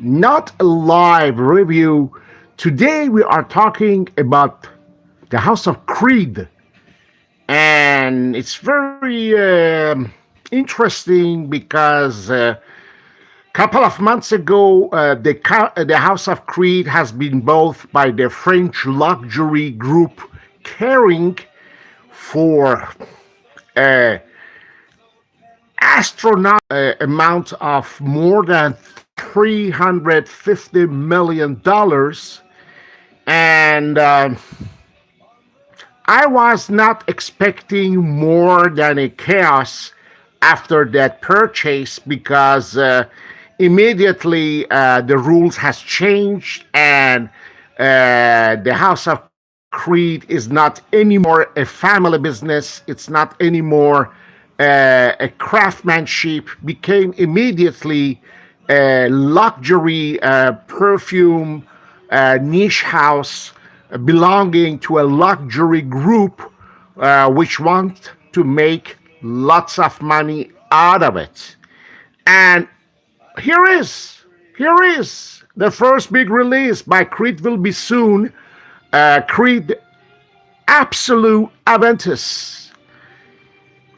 not a live review. Today we are talking about the House of Creed, and it's very interesting because a couple of months ago, the House of Creed has been bought by the French luxury group Caring for a astronomical amount of more than $350 million. And I was not expecting more than a chaos after that purchase because immediately the rules has changed, and the House of Creed is not anymore a family business. It's not anymore a craftsmanship. Became immediately a luxury perfume niche house belonging to a luxury group which want to make lots of money out of it. And here is the first big release by Creed. Will be soon. Creed Absolute Aventus.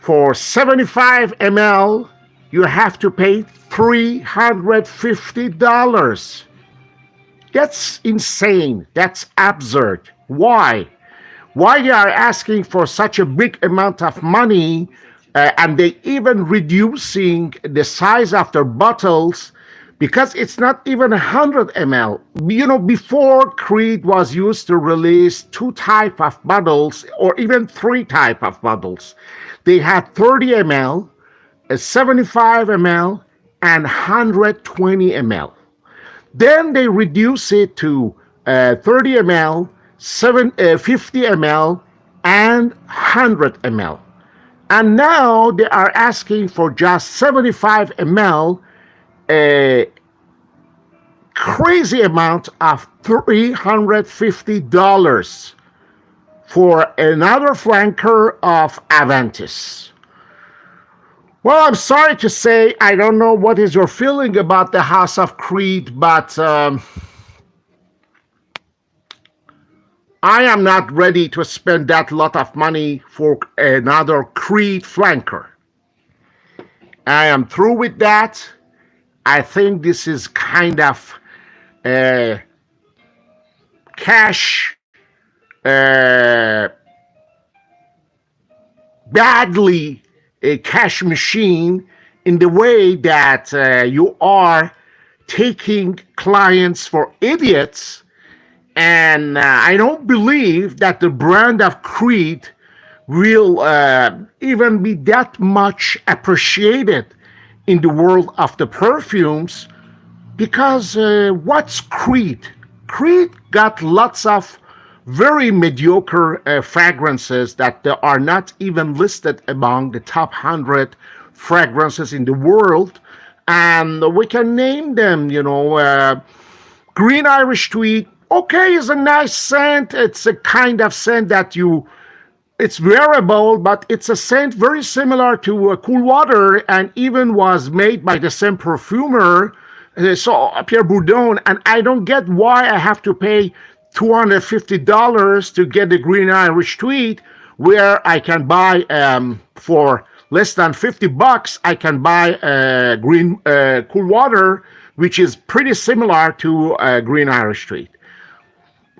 For 75 ml, you have to pay $350. That's insane. That's absurd. Why? Why they are asking for such a big amount of money, and they even reducing the size of their bottles because it's not even 100 ml. You know, before Creed was used to release two type of bottles or even three type of bottles. They had 30 ml, a 75 ml, and 120 ml. Then they reduce it to 30 ml, 50 ml, and 100 ml. And now they are asking for just 75 ml, a crazy amount of $350 for another flanker of Aventus. Well, I'm sorry to say, I don't know what is your feeling about the House of Creed, but I am not ready to spend that lot of money for another Creed flanker. I am through with that. I think this is kind of a cash badly a cash machine in the way that you are taking clients for idiots. And I don't believe that the brand of Creed will even be that much appreciated in the world of the perfumes, because what's Creed? Creed got lots of very mediocre fragrances that are not even listed among the top 100 fragrances in the world. And we can name them, Green Irish Tweed. Okay, it's a nice scent. It's a kind of scent that it's wearable, but it's a scent very similar to Cool Water, and even was made by the same perfumer, so Pierre Bourdon. And I don't get why I have to pay $250 to get the Green Irish Tweed, where I can buy for less than $50. I can buy green Cool Water, which is pretty similar to Green Irish Tweed.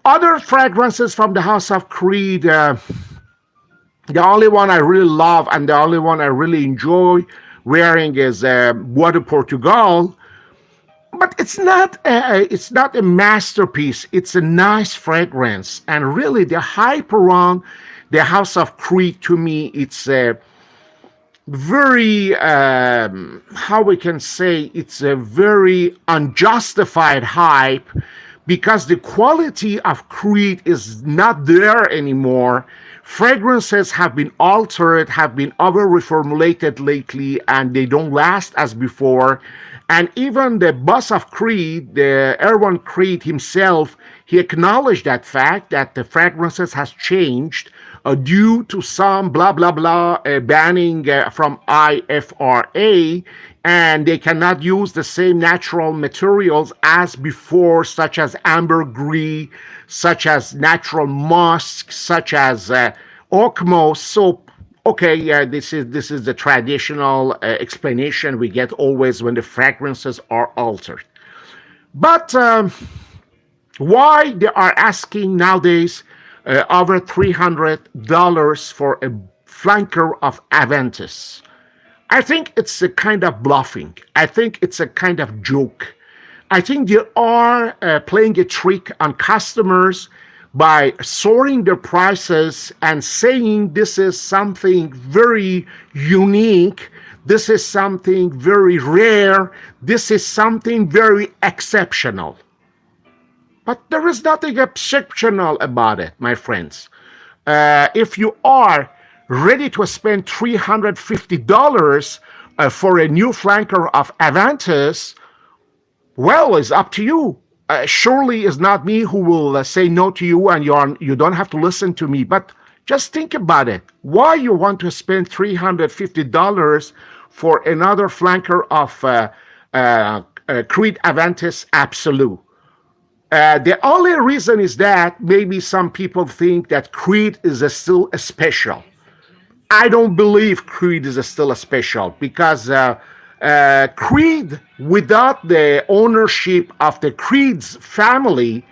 Other fragrances from the House of Creed. The only one I really love and the only one I really enjoy wearing is Bois de Portugal. But it's not a masterpiece. It's a nice fragrance. And really, the hype around the House of Creed, to me, it's a very, how we can say, it's a very unjustified hype, because the quality of Creed is not there anymore. Fragrances have been altered, have been over-reformulated lately, and they don't last as before. And even the boss of Creed, the Erwan Creed himself, He acknowledged that fact that the fragrances has changed due to some blah blah blah banning from IFRA, and they cannot use the same natural materials as before, such as ambergris, such as natural musk, such as Okmo soap. Okay, yeah, this is the traditional explanation we get always when the fragrances are altered. But why they are asking nowadays over $300 for a flanker of Aventus? I think it's a kind of bluffing. I think it's a kind of joke. I think they are playing a trick on customers by soaring their prices and saying this is something very unique, this is something very rare, this is something very exceptional. But there is nothing exceptional about it, my friends. If you are ready to spend $350 for a new flanker of Aventus, well, it's up to you. Surely it's not me who will say no to you, and you don't have to listen to me. But just think about it. Why you want to spend $350 for another flanker of CreedAventus Absolute? The only reason is that maybe some people think that Creed is still a special. I don't believe Creed is still a special, because Creed, without the ownership of the Creed's family,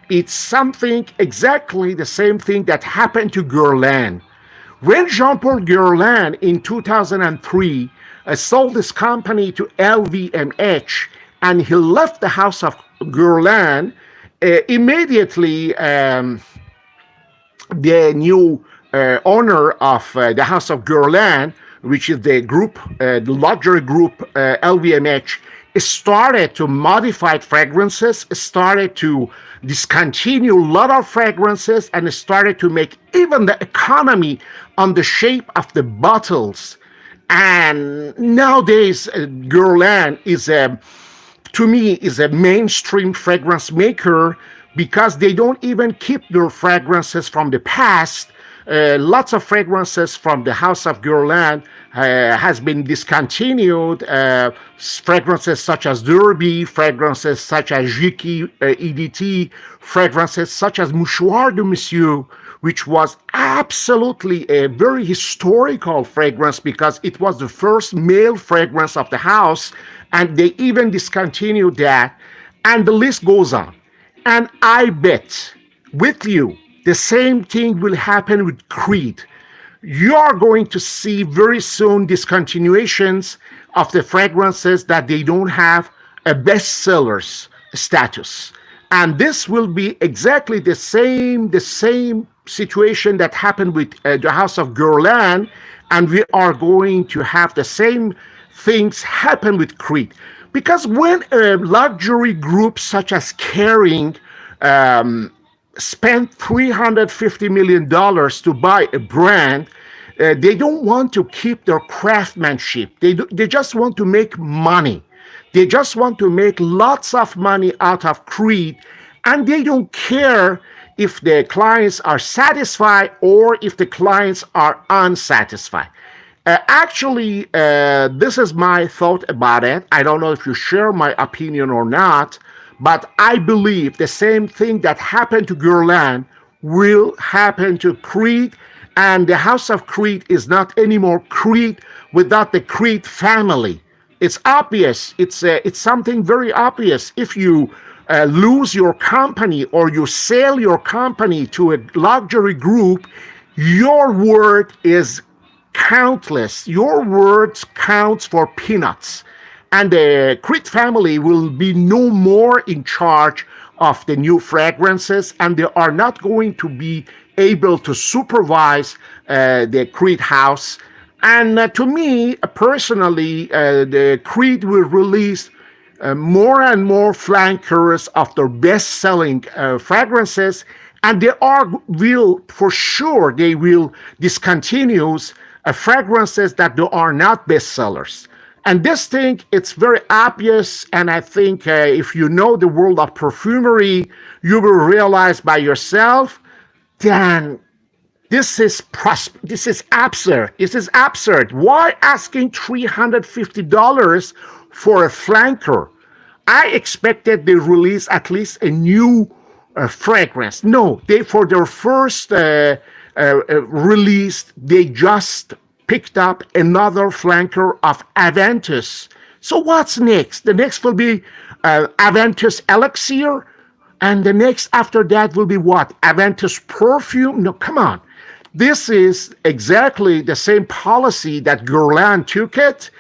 it's something exactly the same thing that happened to Guerlain. When Jean-Paul Guerlain in 2003 sold this company to LVMH and he left the house of Guerlain, immediately the new owner of the house of Guerlain, which is the group, the luxury group LVMH, started to modify fragrances, started to discontinue a lot of fragrances, and started to make even the economy on the shape of the bottles. And nowadays, Guerlain is to me, is a mainstream fragrance maker, because they don't even keep their fragrances from the past. Lots of fragrances from the house of Guerlain has been discontinued. Fragrances such as Derby, fragrances such as Jiki EDT, fragrances such as Mouchoir de Monsieur, which was absolutely a very historical fragrance because it was the first male fragrance of the house, and they even discontinued that, and the list goes on. And I bet with you, the same thing will happen with Creed. You are going to see very soon discontinuations of the fragrances that they don't have a bestsellers status. And this will be exactly the same situation that happened with the House of Guerlain, and we are going to have the same things happen with Creed. Because when a luxury group such as Kering spent $350 million to buy a brand, they don't want to keep their craftsmanship. They just want to make money. They just want to make lots of money out of Creed, and they don't care if the clients are satisfied or if the clients are unsatisfied. Actually, this is my thought about it. I don't know if you share my opinion or not, but I believe the same thing that happened to Guerlain will happen to Creed, and the House of Creed is not anymore Creed without the Creed family. It's obvious. It's something very obvious. If you lose your company or you sell your company to a luxury group, your word is countless. Your words counts for peanuts. And the Creed family will be no more in charge of the new fragrances, and they are not going to be able to supervise the Creed house. And to me, personally, the Creed will release more and more flankers of their best-selling fragrances, and for sure, they will discontinue fragrances that are not bestsellers. And this thing, it's very obvious. And I think if you know the world of perfumery, you will realize by yourself, then this is absurd. This is absurd. Why asking $350 for a flanker? I expected they release at least a new fragrance. No, they for their first release, they just picked up another flanker of Aventus. So what's next? The next will be Aventus Elixir, and the next after that will be what? Aventus Perfume? No, come on. This is exactly the same policy that Guerlain took it,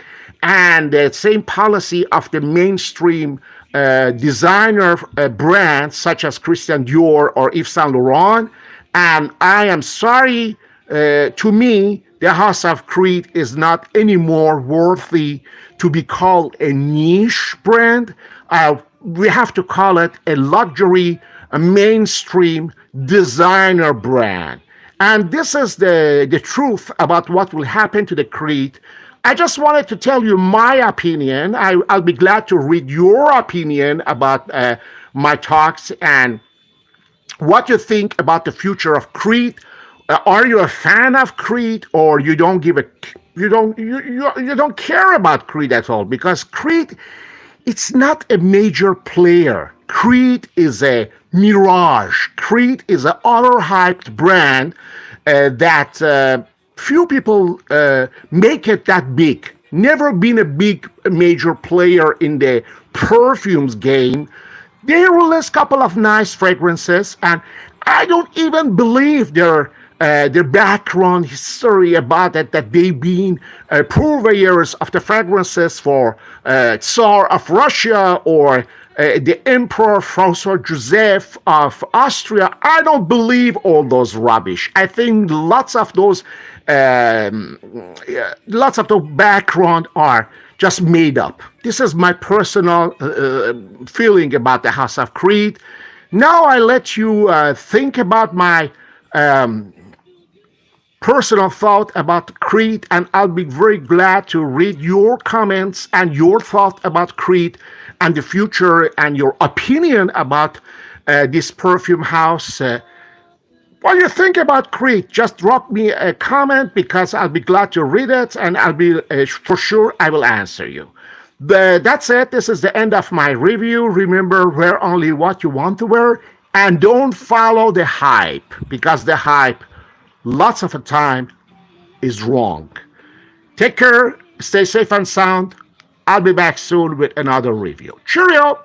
and the same policy of the mainstream designer brands such as Christian Dior or Yves Saint Laurent. And I am sorry, to me, the House of Creed is not anymore worthy to be called a niche brand. We have to call it a luxury, a mainstream designer brand. And this is the truth about what will happen to the Creed. I just wanted to tell you my opinion. I'll be glad to read your opinion about my talks and what you think about the future of Creed. Are you a fan of Creed, or you don't care about Creed at all? Because Creed, it's not a major player. Creed is a mirage. Creed is an overhyped brand that few people make it that big. Never been a big major player in the perfumes game. They release a couple of nice fragrances, and I don't even believe their background history about it, that they've been purveyors of the fragrances for Tsar of Russia or the Emperor Francois Joseph of Austria. I don't believe all those rubbish. I think lots of the background are just made up. This is my personal feeling about the House of Creed. Now I let you think about my personal thought about Creed, and I'll be very glad to read your comments and your thought about Creed and the future and your opinion about this perfume house. What do you think about Creed? Just drop me a comment, because I'll be glad to read it, and I'll be for sure I will answer you. That's it. This is the end of my review. Remember, wear only what you want to wear, and don't follow the hype, because the hype lots of the time is wrong. Take care, stay safe and sound. I'll be back soon with another review. Cheerio!